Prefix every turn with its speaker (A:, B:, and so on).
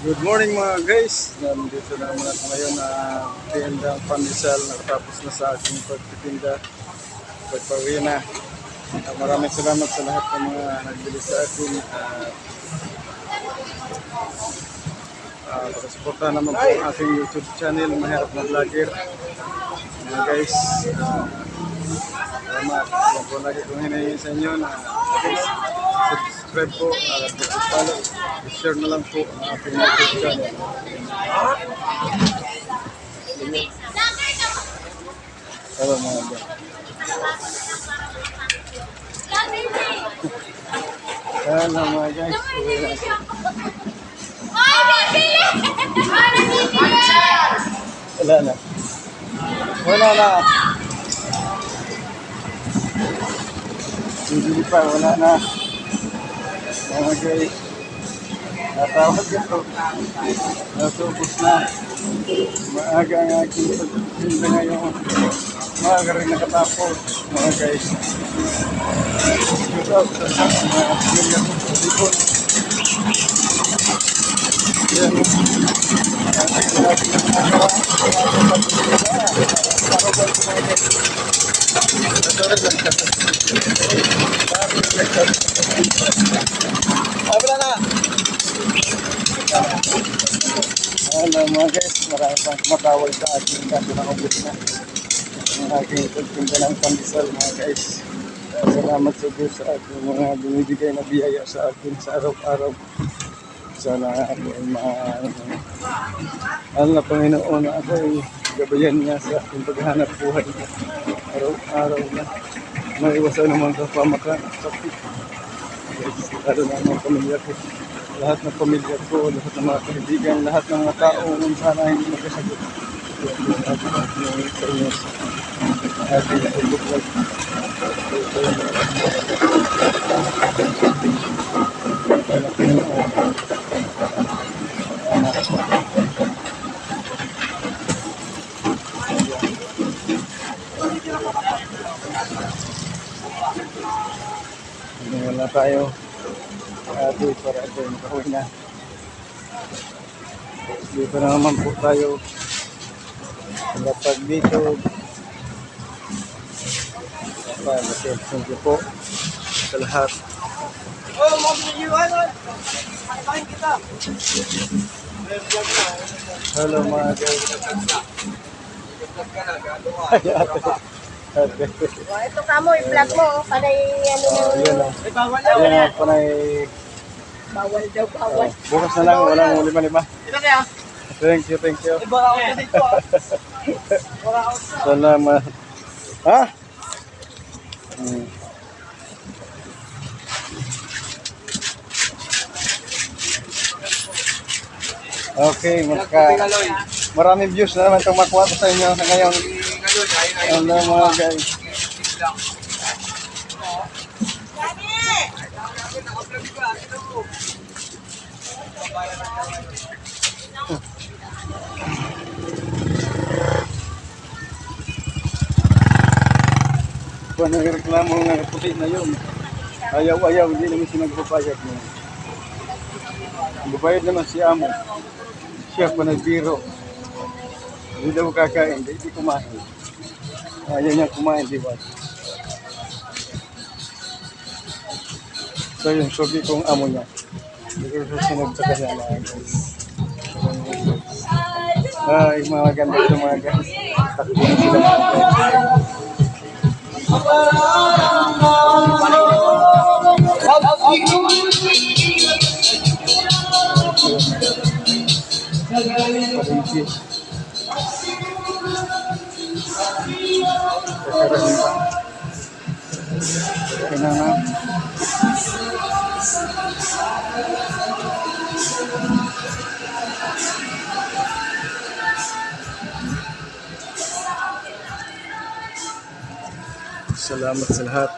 A: Good morning mga guys. Nandito na naman ako ngayon na tindang pandesal. Nakatapos na sa aking pagtitinda. Pagpawi na. Maraming salamat sa lahat ng mga nagbili sa akin. Pakasuportahan naman po ang aking YouTube channel, Mahirap na Vlogger. Mga guys, salamat. Yan po lagi kong hinayin sa inyo na guys, subscribe po, follow, share na lang po ang aking YouTube channel. Hello mga guys. Hello mga guys. Wala na. Wala na. Hindi pa, wala na. Mga guys. Natawag ito. Natubos na. Maaga ang aking pagtitinda ngayon. Maaga rin nakatapos. Mga guys. Shout out sa mga pamilya ko sa Bicol. Yan. Wala na. Hello mga guys, marami pang tumatawag sa akin kasi nakabot na ang aking pagtinda ng pandesal mga guys. Salamat sa Diyos sa aking mga binibigay na biyaya sa akin sa araw-araw. Sana ako ay na Panginoon na ako ay gabayan niya sa aking paghahanap buhay araw-araw na maiwasan naman sa pamakan at sakit. Lalo na ang mga pamilya ko, lahat ng pamilya ko, lahat ng mga kaibigan, lahat ng mga tao kung sana hindi magkasagot. Ating pagbuklog. Wala tayo para ito makahuwi na. Dito na naman po tayo lapag dito. Thank you po sa lahat. Hello mga guys.
B: Ito ka mo, i-vlog mo, panay ano na.
A: Bawal daw. Ayan, panay.
B: Bawal daw, bawal.
A: Bukas na lang, walang lima-lima.
B: Ito kaya?
A: Thank you, thank you.
B: Baka ako dito.
A: Salamat. Ha? Okay, maraming views na naman itong makuha ko sa inyo sa ngayon. Ano mga guys. Kung nagreklamo ng puti na yun, ayaw-ayaw, hindi naman siya nagpapayag mo. Babayad naman si Amo. Siya pa nagbiro. Hindi daw kakain, hindi kumain. Ayaw niya kumain, di ba? So yung sugi kong amo niya. Hindi ko susunod sa kanya na guys. Ay, mga ganda ito mga guys. Takbo na sila mga guys. Salamat sa lahat.